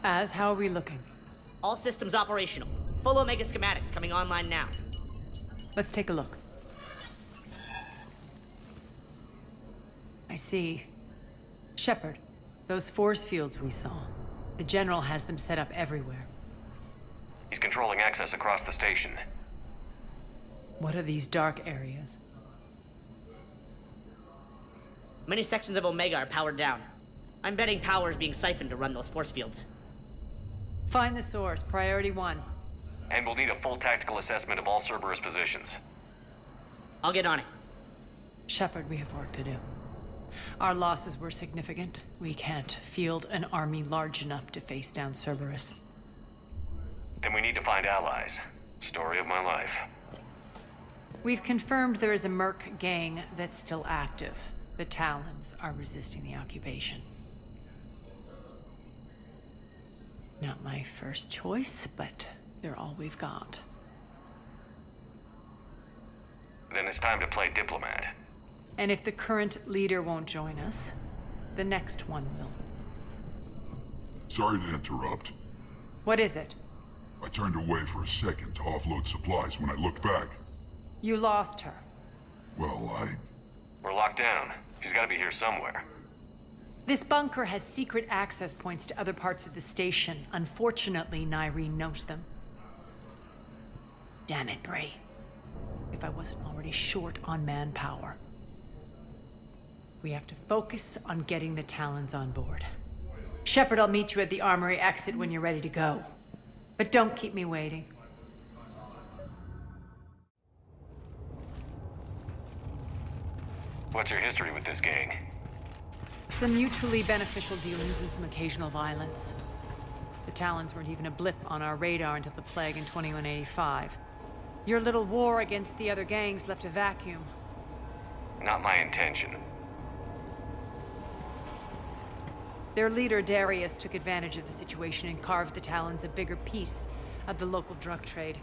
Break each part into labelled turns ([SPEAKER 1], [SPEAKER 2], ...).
[SPEAKER 1] How are we looking?
[SPEAKER 2] All systems operational. Full Omega schematics coming online now.
[SPEAKER 1] Let's take a look. I see. Shepard, those force fields we saw. The General has them set up everywhere.
[SPEAKER 3] He's controlling access across the station.
[SPEAKER 1] What are these dark areas?
[SPEAKER 2] Many sections of Omega are powered down. I'm betting power is being siphoned to run those force fields.
[SPEAKER 1] Find the source, priority 1.
[SPEAKER 3] And we'll need a full tactical assessment of all Cerberus positions.
[SPEAKER 2] I'll get on it.
[SPEAKER 1] Shepard, we have work to do. Our losses were significant. We can't field an army large enough to face down Cerberus.
[SPEAKER 3] Then we need to find allies. Story of my life.
[SPEAKER 1] We've confirmed there is a Merc gang that's still active. The Talons are resisting the occupation. Not my first choice, but they're all we've got.
[SPEAKER 3] Then it's time to play diplomat.
[SPEAKER 1] And if the current leader won't join us, the next one will.
[SPEAKER 4] Sorry to interrupt.
[SPEAKER 1] What is it?
[SPEAKER 4] I turned away for a second to offload supplies. When I looked back,
[SPEAKER 1] You lost her.
[SPEAKER 4] well,
[SPEAKER 3] We're locked down. She's gotta be here somewhere.
[SPEAKER 1] This bunker has secret access points to other parts of the station. Unfortunately, Nyreen knows them. Damn it, Bray. If I wasn't already short on manpower. We have to focus on getting the Talons on board. Shepard, I'll meet you at the armory exit when you're ready to go. But don't keep me waiting.
[SPEAKER 3] What's your history with this gang?
[SPEAKER 1] Some mutually beneficial dealings and some occasional violence. The Talons weren't even a blip on our radar until the plague in 2185. Your little war against the other gangs left a vacuum.
[SPEAKER 3] Not my intention.
[SPEAKER 1] Their leader, Darius, took advantage of the situation and carved the Talons a bigger piece of the local drug trade.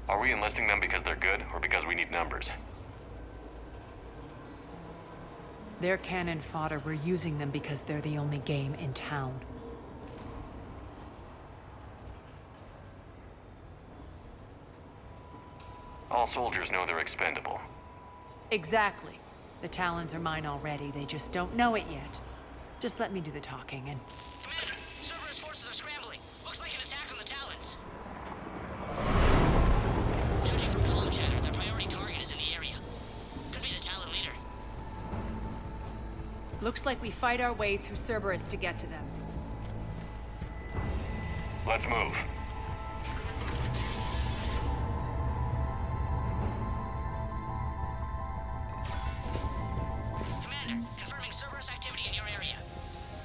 [SPEAKER 3] Are we enlisting them because they're good, or because we need numbers?
[SPEAKER 1] They're cannon fodder. We're using them because they're the only game in town.
[SPEAKER 3] All soldiers know they're expendable.
[SPEAKER 1] Exactly. The Talons are mine already. They just don't know it yet. Just let me do the talking and...
[SPEAKER 2] Commander, Cerberus forces are scrambling. Looks like an attack on the Talons. Judging from comm chatter, their priority target is in the area. Could be the Talon leader.
[SPEAKER 1] Looks like we fight our way through Cerberus to get to them.
[SPEAKER 3] Let's move.
[SPEAKER 2] Commander, confirming Cerberus activity in your area.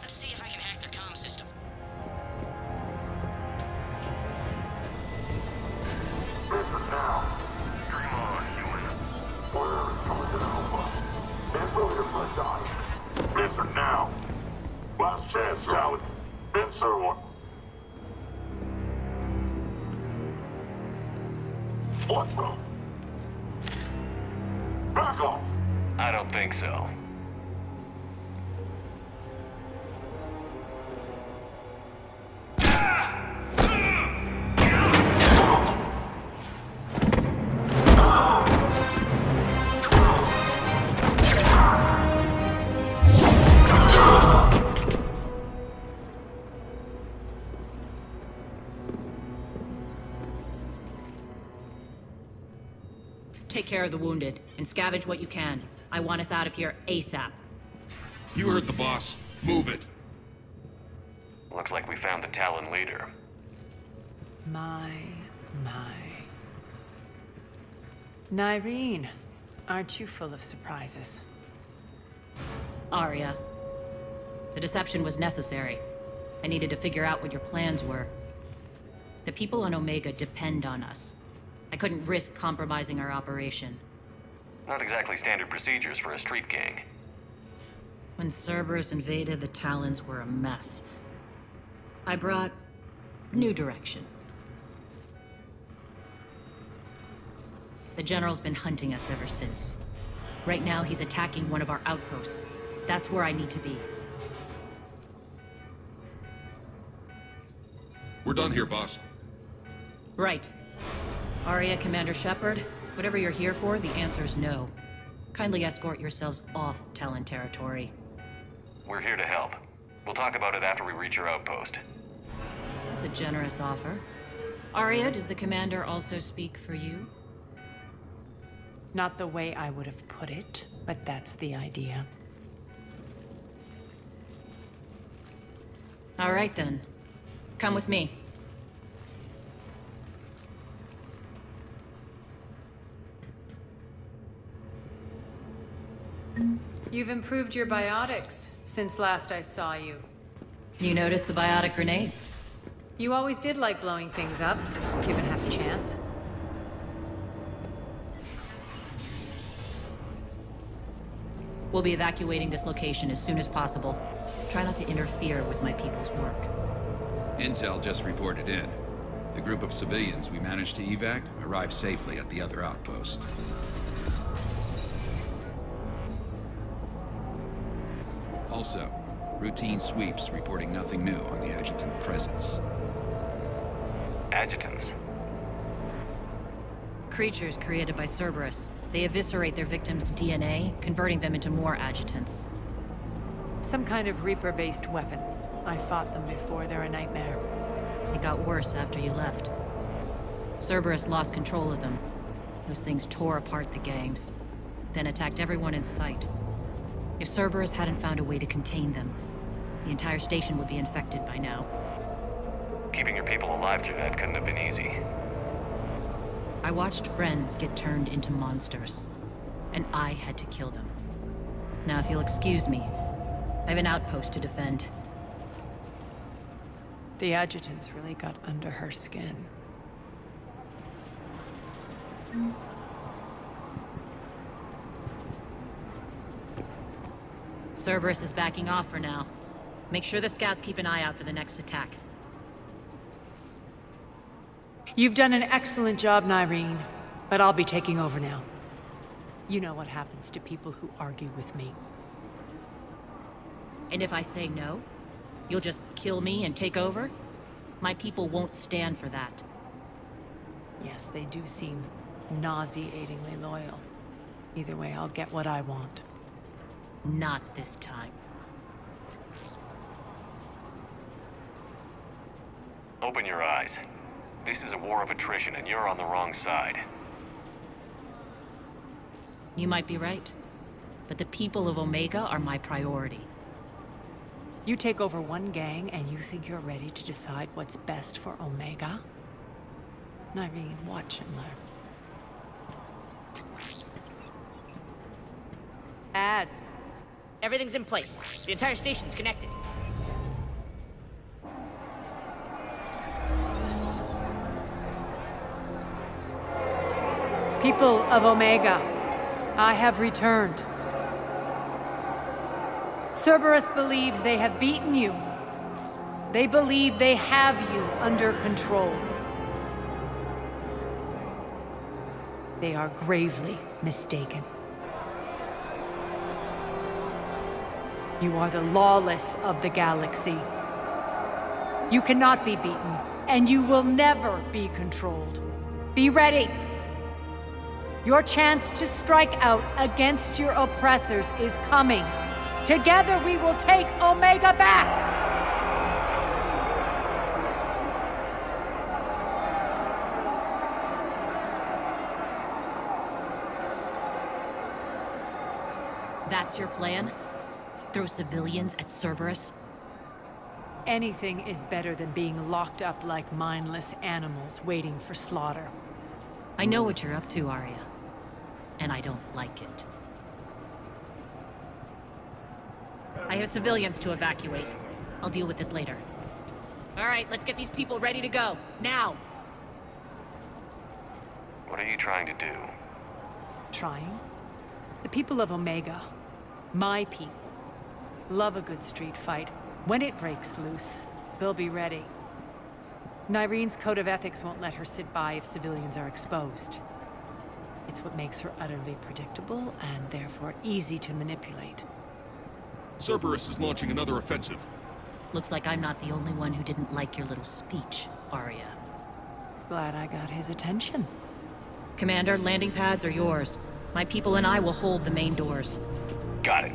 [SPEAKER 2] Let's see if I can hack their comm system.
[SPEAKER 5] Listen now. Dream on, human. Order is coming to the Alpha. And we'll hear from the die. Listen now. Last chance, Talon. Insert one. What the? Back off.
[SPEAKER 3] I don't think so.
[SPEAKER 6] Take care of the wounded, and scavenge what you can. I want us out of here ASAP.
[SPEAKER 7] You heard the boss. Move it.
[SPEAKER 3] Looks like we found the Talon leader.
[SPEAKER 1] My. Nyreen, aren't you full of surprises?
[SPEAKER 6] Aria. The deception was necessary. I needed to figure out what your plans were. The people on Omega depend on us. I couldn't risk compromising our operation.
[SPEAKER 3] Not exactly standard procedures for a street gang.
[SPEAKER 6] When Cerberus invaded, the Talons were a mess. I brought new direction. The General's been hunting us ever since. Right now, he's attacking one of our outposts. That's where I need to be.
[SPEAKER 7] We're done here, boss.
[SPEAKER 6] Right. Aria, Commander Shepard, whatever you're here for, the answer's no. Kindly escort yourselves off Talon territory.
[SPEAKER 3] We're here to help. We'll talk about it after we reach your outpost.
[SPEAKER 6] That's a generous offer. Aria, does the Commander also speak for you?
[SPEAKER 1] Not the way I would have put it, but that's the idea.
[SPEAKER 6] All right then. Come with me.
[SPEAKER 1] You've improved your biotics since last I saw you.
[SPEAKER 6] You noticed the biotic grenades?
[SPEAKER 1] You always did like blowing things up, given half a chance.
[SPEAKER 6] We'll be evacuating this location as soon as possible. Try not to interfere with my people's work.
[SPEAKER 8] Intel just reported in. The group of civilians we managed to evac arrived safely at the other outpost. Also, routine sweeps reporting nothing new on the adjutant presence.
[SPEAKER 3] Adjutants.
[SPEAKER 6] Creatures created by Cerberus. They eviscerate their victims' DNA, converting them into more adjutants.
[SPEAKER 1] Some kind of Reaper-based weapon. I fought them before, they're a nightmare.
[SPEAKER 6] It got worse after you left. Cerberus lost control of them. Those things tore apart the gangs, then attacked everyone in sight. If Cerberus hadn't found a way to contain them, the entire station would be infected by now.
[SPEAKER 3] Keeping your people alive through that couldn't have been easy.
[SPEAKER 6] I watched friends get turned into monsters, and I had to kill them. Now, if you'll excuse me, I have an outpost to defend.
[SPEAKER 1] The Adjutants really got under her skin.
[SPEAKER 6] Cerberus is backing off for now. Make sure the scouts keep an eye out for the next attack.
[SPEAKER 1] You've done an excellent job, Nyreen, but I'll be taking over now. You know what happens to people who argue with me.
[SPEAKER 6] And if I say no, you'll just kill me and take over? My people won't stand for that.
[SPEAKER 1] Yes, they do seem nauseatingly loyal. Either way, I'll get what I want.
[SPEAKER 6] Not this time.
[SPEAKER 3] Open your eyes. This is a war of attrition, and you're on the wrong side.
[SPEAKER 6] You might be right, but the people of Omega are my priority.
[SPEAKER 1] You take over one gang, and you think you're ready to decide what's best for Omega? Nyreen, watch and learn.
[SPEAKER 2] Everything's in place. The entire station's connected.
[SPEAKER 1] People of Omega, I have returned. Cerberus believes they have beaten you. They believe they have you under control. They are gravely mistaken. You are the lawless of the galaxy. You cannot be beaten, and you will never be controlled. Be ready. Your chance to strike out against your oppressors is coming. Together we will take Omega back!
[SPEAKER 6] That's your plan? Throw civilians at Cerberus?
[SPEAKER 1] Anything is better than being locked up like mindless animals waiting for slaughter.
[SPEAKER 6] I know what you're up to, Aria. And I don't like it. I have civilians to evacuate. I'll deal with this later. All right, let's get these people ready to go. Now!
[SPEAKER 3] What are you trying to do?
[SPEAKER 1] Trying? The people of Omega, my people, love a good street fight. When it breaks loose, they'll be ready. Nyreen's code of ethics won't let her sit by if civilians are exposed. It's what makes her utterly predictable and therefore easy to manipulate.
[SPEAKER 7] Cerberus is launching another offensive.
[SPEAKER 6] Looks like I'm not the only one who didn't like your little speech, Aria.
[SPEAKER 1] Glad I got his attention.
[SPEAKER 6] Commander, landing pads are yours. My people and I will hold the main doors.
[SPEAKER 3] Got it.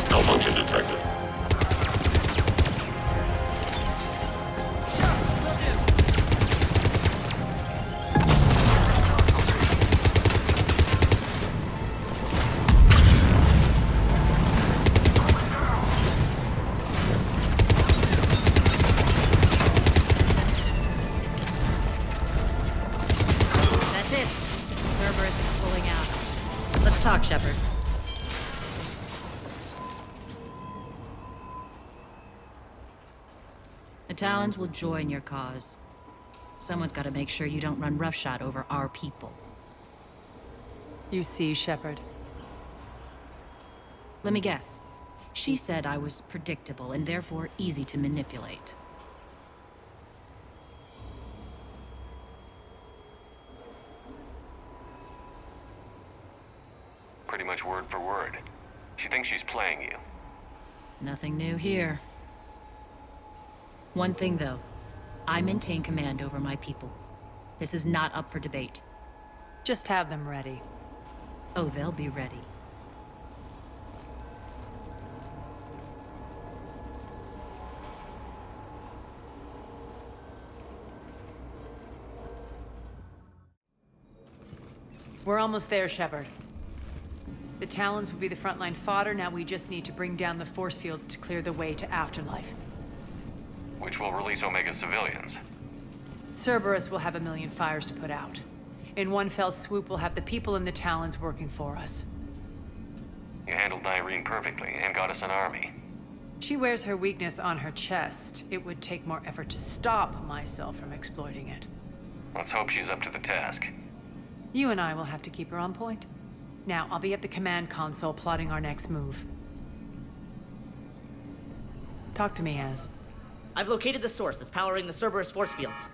[SPEAKER 5] Malfunction detected.
[SPEAKER 6] That's it. Cerberus is pulling out. Let's talk, Shepard. The Talons will join your cause. Someone's got to make sure you don't run roughshod over our people.
[SPEAKER 1] You see, Shepard.
[SPEAKER 6] Let me guess. She said I was predictable and therefore easy to manipulate.
[SPEAKER 3] Pretty much word for word. She thinks she's playing you.
[SPEAKER 6] Nothing new here. One thing, though. I maintain command over my people. This is not up for debate.
[SPEAKER 1] Just have them ready.
[SPEAKER 6] Oh, they'll be ready.
[SPEAKER 1] We're almost there, Shepard. The Talons will be the frontline fodder. Now we just need to bring down the force fields to clear the way to Afterlife.
[SPEAKER 3] Which will release Omega civilians.
[SPEAKER 1] Cerberus will have a million fires to put out. In one fell swoop, we'll have the people in the Talons working for us.
[SPEAKER 3] You handled Nyreen perfectly and got us an army.
[SPEAKER 1] She wears her weakness on her chest. It would take more effort to stop myself from exploiting it.
[SPEAKER 3] Let's hope she's up to the task.
[SPEAKER 1] You and I will have to keep her on point. Now, I'll be at the command console plotting our next move. Talk to me, Az.
[SPEAKER 2] I've located the source that's powering the Cerberus force fields.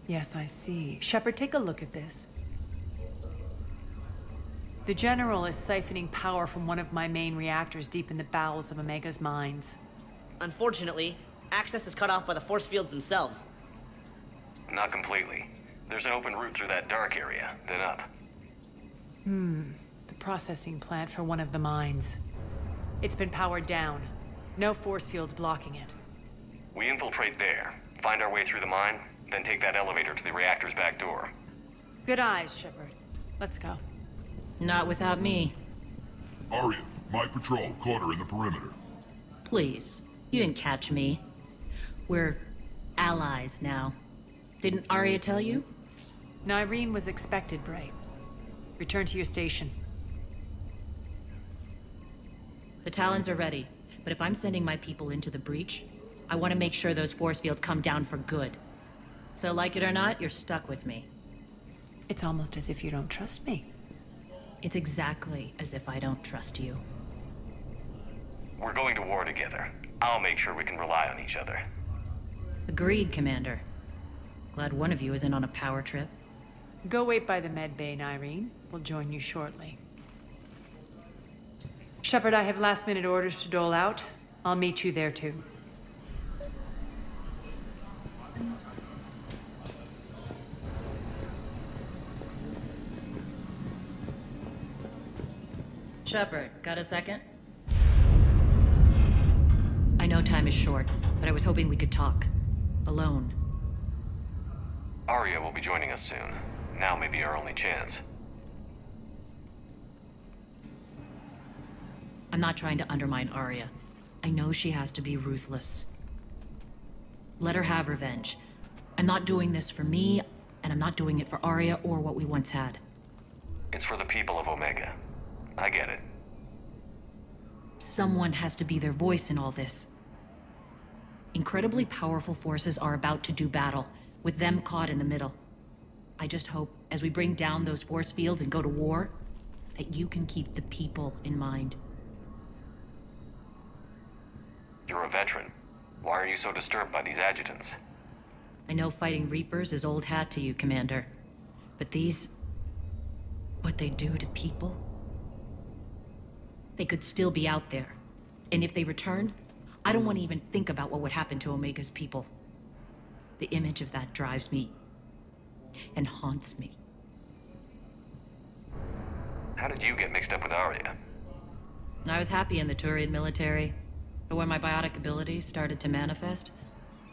[SPEAKER 1] Yes, I see. Shepard, take a look at this. The General is siphoning power from one of my main reactors deep in the bowels of Omega's mines.
[SPEAKER 2] Unfortunately, access is cut off by the force fields themselves.
[SPEAKER 3] Not completely. There's an open route through that dark area, then up.
[SPEAKER 1] The processing plant for one of the mines. It's been powered down. No force fields blocking it.
[SPEAKER 3] We infiltrate there, find our way through the mine, then take that elevator to the reactor's back door.
[SPEAKER 1] Good eyes, Shepard. Let's go.
[SPEAKER 6] Not without me.
[SPEAKER 4] Aria, my patrol caught her in the perimeter.
[SPEAKER 6] Please. You didn't catch me. We're allies now. Didn't Aria tell you?
[SPEAKER 1] Nyreen was expected, Bray. Return to your station.
[SPEAKER 6] The Talons are ready, but if I'm sending my people into the breach, I want to make sure those force fields come down for good. So like it or not, you're stuck with me.
[SPEAKER 1] It's almost as if you don't trust me.
[SPEAKER 6] It's exactly as if I don't trust you.
[SPEAKER 3] We're going to war together. I'll make sure we can rely on each other.
[SPEAKER 6] Agreed, Commander. Glad one of you isn't on a power trip.
[SPEAKER 1] Go wait by the med bay, Nyreen. We'll join you shortly. Shepard, I have last-minute orders to dole out. I'll meet you there, too.
[SPEAKER 6] Shepard, got a second? I know time is short, but I was hoping we could talk. Alone.
[SPEAKER 3] Aria will be joining us soon. Now may be our only chance.
[SPEAKER 6] I'm not trying to undermine Aria. I know she has to be ruthless. Let her have revenge. I'm not doing this for me, and I'm not doing it for Aria or what we once had.
[SPEAKER 3] It's for the people of Omega. I get it.
[SPEAKER 6] Someone has to be their voice in all this. Incredibly powerful forces are about to do battle, with them caught in the middle. I just hope, as we bring down those force fields and go to war, that you can keep the people in mind.
[SPEAKER 3] You're a veteran. Why are you so disturbed by these adjutants?
[SPEAKER 6] I know fighting Reapers is old hat to you, Commander. But these... what they do to people? They could still be out there. And if they return, I don't want to even think about what would happen to Omega's people. The image of that drives me and haunts me.
[SPEAKER 3] How did you get mixed up with Aria?
[SPEAKER 6] I was happy in the Turian military, but when my biotic abilities started to manifest,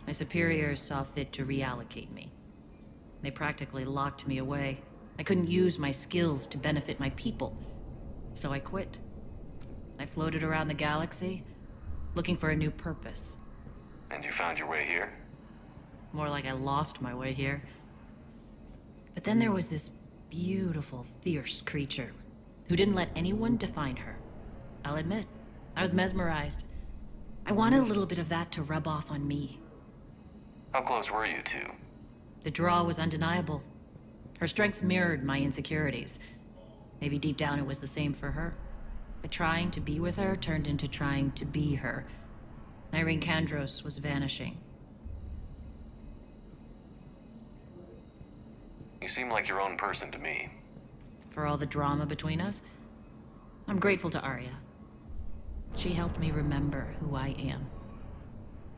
[SPEAKER 6] my superiors saw fit to reallocate me. They practically locked me away. I couldn't use my skills to benefit my people, so I quit. I floated around the galaxy, looking for a new purpose.
[SPEAKER 3] And you found your way here?
[SPEAKER 6] More like I lost my way here. But then there was this beautiful, fierce creature who didn't let anyone define her. I'll admit, I was mesmerized. I wanted a little bit of that to rub off on me.
[SPEAKER 3] How close were you two?
[SPEAKER 6] The draw was undeniable. Her strengths mirrored my insecurities. Maybe deep down it was the same for her. But trying to be with her turned into trying to be her. Nyreen Kandros was vanishing.
[SPEAKER 3] You seem like your own person to me.
[SPEAKER 6] For all the drama between us, I'm grateful to Aria. She helped me remember who I am.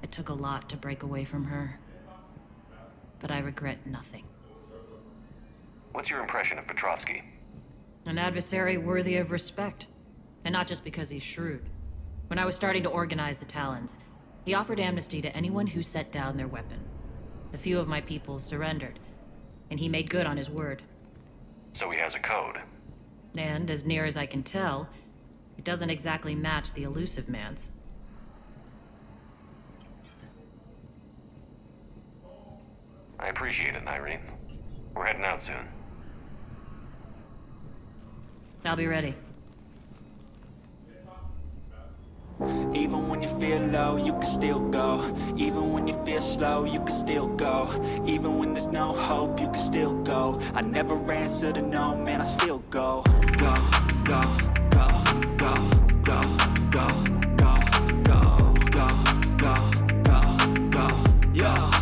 [SPEAKER 6] It took a lot to break away from her, but I regret nothing.
[SPEAKER 3] What's your impression of Petrovsky?
[SPEAKER 6] An adversary worthy of respect, and not just because he's shrewd. When I was starting to organize the Talons, he offered amnesty to anyone who set down their weapon. A few of my people surrendered, and he made good on his word.
[SPEAKER 3] So he has a code.
[SPEAKER 6] And, as near as I can tell, it doesn't exactly match the elusive man's.
[SPEAKER 3] I appreciate it, Nyreen. We're heading out soon.
[SPEAKER 6] I'll be ready.
[SPEAKER 9] Even when you feel low, you can still go. Even when you feel slow, you can still go. Even when there's no hope, you can still go. I never answer to no, man, I still go. Go, go, go, go, go, go.